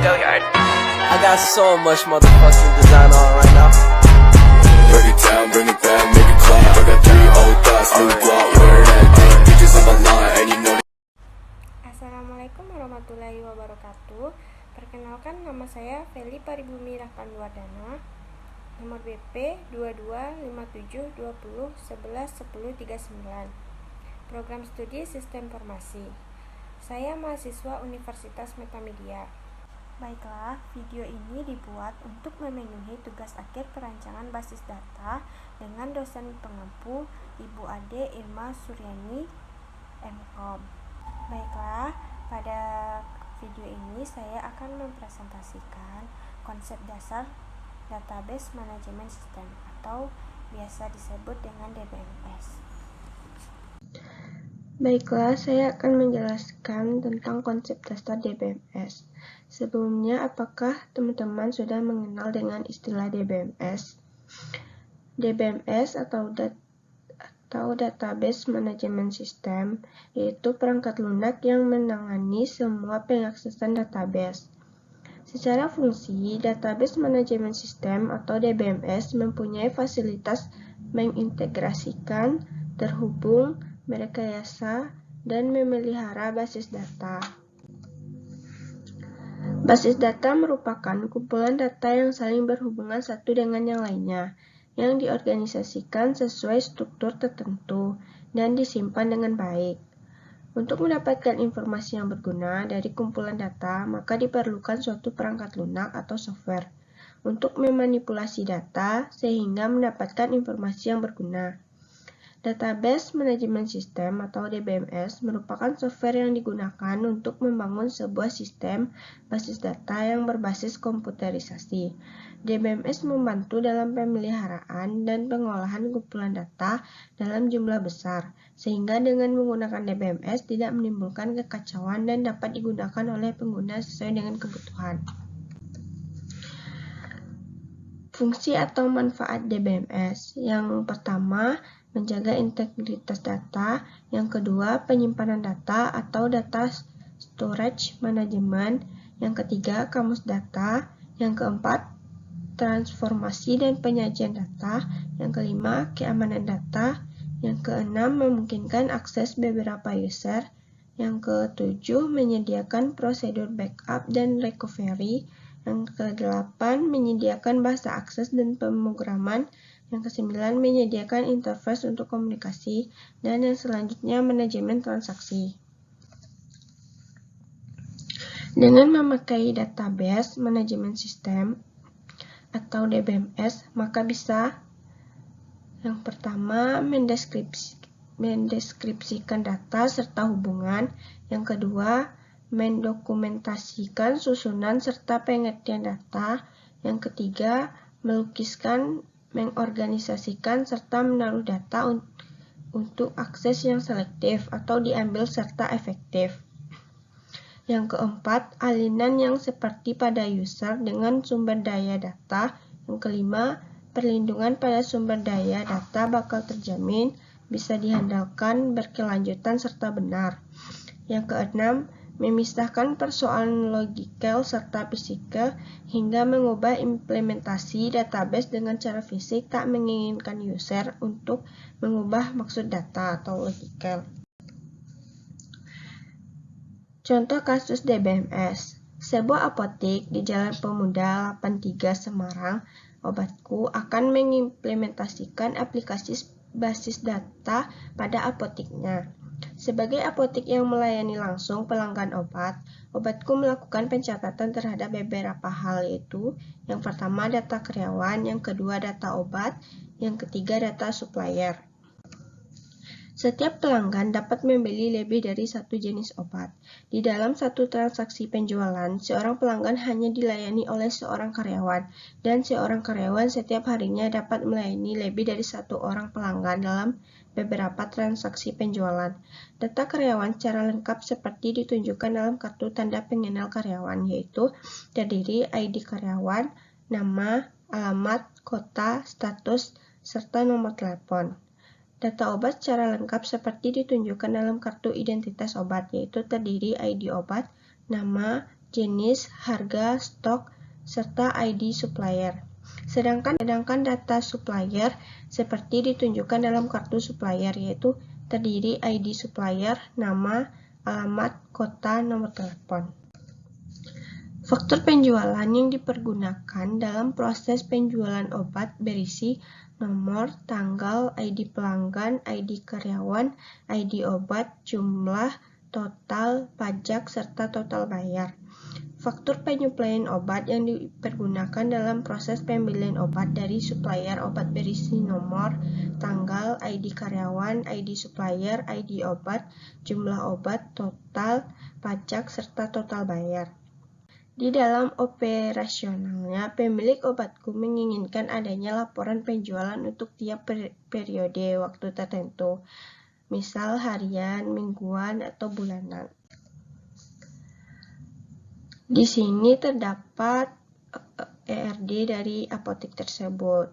I got so much motherfucking design on right now. Break it down, bring it back, make it clap. I got 3 old thoughts, new guap, wear that thing. Bitches on my line, and you know. Assalamualaikum warahmatullahi wabarakatuh. Perkenalkan, nama saya Feli Paribumi Rahmanwardana. Nomor BP 225720111039. Program Studi Sistem Informasi. Saya mahasiswa Universitas Metamedia. Baiklah, video ini dibuat untuk memenuhi tugas akhir perancangan basis data dengan dosen pengampu Ibu Ade Irma Suryani, MKOM. Baiklah, pada video ini saya akan mempresentasikan konsep dasar Database Management System atau biasa disebut dengan DBMS. Baiklah, saya akan menjelaskan tentang konsep dasar DBMS. Sebelumnya, apakah teman-teman sudah mengenal dengan istilah DBMS? DBMS atau Database Management System yaitu perangkat lunak yang menangani semua pengaksesan database. Secara fungsi, Database Management System atau DBMS mempunyai fasilitas mengintegrasikan, terhubung, merekayasa, dan memelihara basis data. Basis data merupakan kumpulan data yang saling berhubungan satu dengan yang lainnya, yang diorganisasikan sesuai struktur tertentu dan disimpan dengan baik. Untuk mendapatkan informasi yang berguna dari kumpulan data, maka diperlukan suatu perangkat lunak atau software untuk memanipulasi data sehingga mendapatkan informasi yang berguna. Database Management System atau DBMS merupakan software yang digunakan untuk membangun sebuah sistem basis data yang berbasis komputerisasi. DBMS membantu dalam pemeliharaan dan pengolahan kumpulan data dalam jumlah besar, sehingga dengan menggunakan DBMS tidak menimbulkan kekacauan dan dapat digunakan oleh pengguna sesuai dengan kebutuhan. Fungsi atau manfaat DBMS yang pertama, menjaga integritas data. Yang kedua, penyimpanan data atau data storage management. Yang ketiga, kamus data. Yang keempat, transformasi dan penyajian data. Yang kelima, keamanan data. Yang keenam, memungkinkan akses beberapa user. Yang ketujuh, menyediakan prosedur backup dan recovery. Yang kedelapan, menyediakan bahasa akses dan pemrograman. Yang kesembilan, menyediakan interface untuk komunikasi. Dan yang selanjutnya, manajemen transaksi. Dengan memakai Database Management System atau DBMS, maka bisa yang pertama, mendeskripsikan data serta hubungan. Yang kedua, mendokumentasikan susunan serta pengertian data. Yang ketiga, melukiskan, mengorganisasikan serta menaruh data untuk akses yang selektif atau diambil serta efektif. Yang keempat, alinan yang seperti pada user dengan sumber daya data. Yang kelima, perlindungan pada sumber daya data bakal terjamin, bisa dihandalkan, berkelanjutan serta benar. Yang keenam, memisahkan persoalan logikal serta fisikal hingga mengubah implementasi database dengan cara fisik tak menginginkan user untuk mengubah maksud data atau logikal. Contoh kasus DBMS. Sebuah apotek di Jalan Pemuda 83 Semarang, Obatku akan mengimplementasikan aplikasi basis data pada apoteknya. Sebagai apotek yang melayani langsung pelanggan obat, Obatku melakukan pencatatan terhadap beberapa hal, yaitu yang pertama data karyawan, yang kedua data obat, yang ketiga data supplier. Setiap pelanggan dapat membeli lebih dari satu jenis obat. Di dalam satu transaksi penjualan, seorang pelanggan hanya dilayani oleh seorang karyawan, dan seorang karyawan setiap harinya dapat melayani lebih dari satu orang pelanggan dalam beberapa transaksi penjualan. Data karyawan secara lengkap seperti ditunjukkan dalam kartu tanda pengenal karyawan, yaitu terdiri ID karyawan, nama, alamat, kota, status, serta nomor telepon. Data obat secara lengkap seperti ditunjukkan dalam kartu identitas obat, yaitu terdiri ID obat, nama, jenis, harga, stok, serta ID supplier. Sedangkan data supplier seperti ditunjukkan dalam kartu supplier, yaitu terdiri ID supplier, nama, alamat, kota, nomor telepon. Faktur penjualan yang dipergunakan dalam proses penjualan obat berisi nomor, tanggal, ID pelanggan, ID karyawan, ID obat, jumlah, total, pajak, serta total bayar. Faktur penyuplaian obat yang dipergunakan dalam proses pembelian obat dari supplier obat berisi nomor, tanggal, ID karyawan, ID supplier, ID obat, jumlah obat, total, pajak, serta total bayar. Di dalam operasionalnya, pemilik obatku menginginkan adanya laporan penjualan untuk tiap periode waktu tertentu, misal harian, mingguan, atau bulanan. Di sini terdapat ERD dari apotek tersebut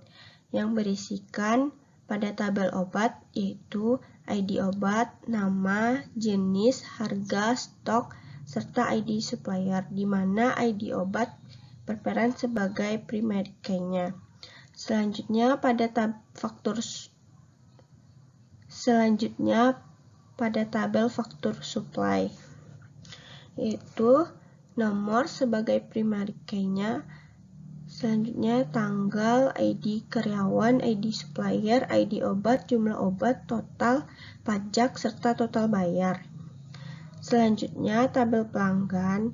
yang berisikan pada tabel obat yaitu ID obat, nama, jenis, harga, stok, serta ID supplier, di mana ID obat berperan sebagai primary key-nya. Selanjutnya pada tabel faktur supply, yaitu nomor sebagai primary key-nya. Selanjutnya tanggal, ID karyawan, ID supplier, ID obat, jumlah obat, total, pajak, serta total bayar. Selanjutnya tabel pelanggan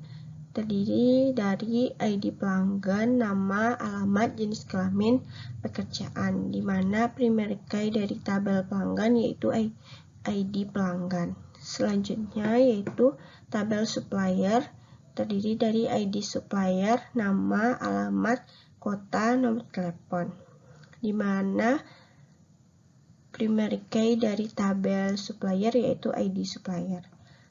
terdiri dari ID pelanggan, nama, alamat, jenis kelamin, pekerjaan, di mana primary key dari tabel pelanggan yaitu ID pelanggan. Selanjutnya yaitu tabel supplier terdiri dari ID supplier, nama, alamat, kota, nomor telepon, di mana primary key dari tabel supplier yaitu ID supplier.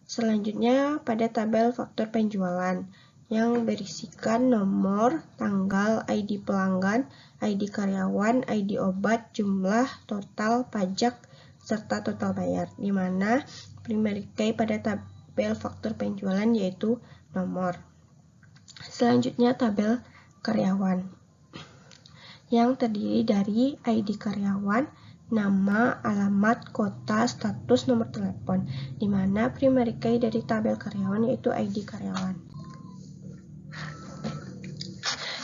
Selanjutnya pada tabel faktur penjualan yang berisikan nomor, tanggal, ID pelanggan, ID karyawan, ID obat, jumlah, total, pajak, serta total bayar, di mana primary key pada tabel faktur penjualan yaitu nomor. Selanjutnya tabel karyawan yang terdiri dari ID karyawan, nama, alamat, kota, status, nomor telepon, di mana primary key dari tabel karyawan yaitu ID karyawan.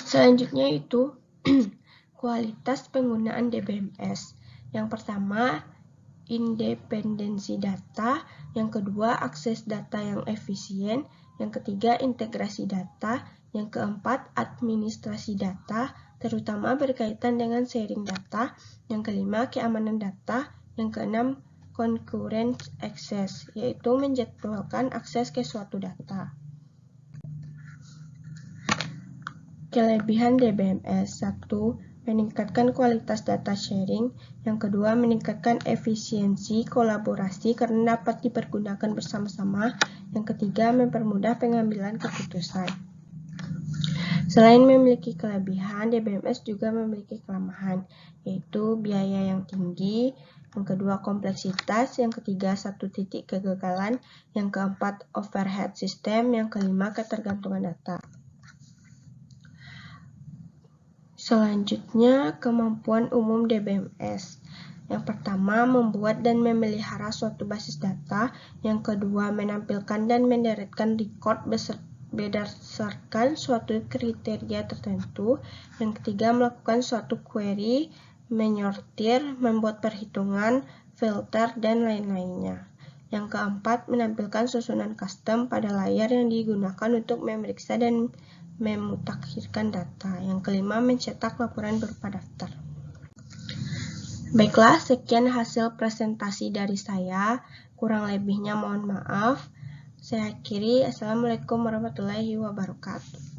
Selanjutnya itu kualitas penggunaan DBMS. Yang pertama, independensi data, yang kedua, akses data yang efisien, yang ketiga, integrasi data, yang keempat, administrasi data, terutama berkaitan dengan sharing data, yang kelima, keamanan data, yang keenam, concurrent access, yaitu menjadwalkan akses ke suatu data. Kelebihan DBMS: 1. Meningkatkan kualitas data sharing. Yang kedua, meningkatkan efisiensi kolaborasi karena dapat dipergunakan bersama-sama. Yang ketiga, mempermudah pengambilan keputusan. Selain memiliki kelebihan, DBMS juga memiliki kelemahan, yaitu biaya yang tinggi, yang kedua kompleksitas, yang ketiga satu titik kegagalan, yang keempat overhead system, yang kelima ketergantungan data. Selanjutnya, kemampuan umum DBMS. Yang pertama, membuat dan memelihara suatu basis data. Yang kedua, menampilkan dan menderetkan record berdasarkan suatu kriteria tertentu. Yang ketiga, melakukan suatu query, menyortir, membuat perhitungan, filter, dan lain-lainnya. Yang keempat, menampilkan susunan custom pada layar yang digunakan untuk memeriksa dan memutakhirkan data. Yang kelima, mencetak laporan berupa daftar. Baiklah, sekian hasil presentasi dari saya. Kurang lebihnya mohon maaf. Saya akhiri. Assalamualaikum warahmatullahi wabarakatuh.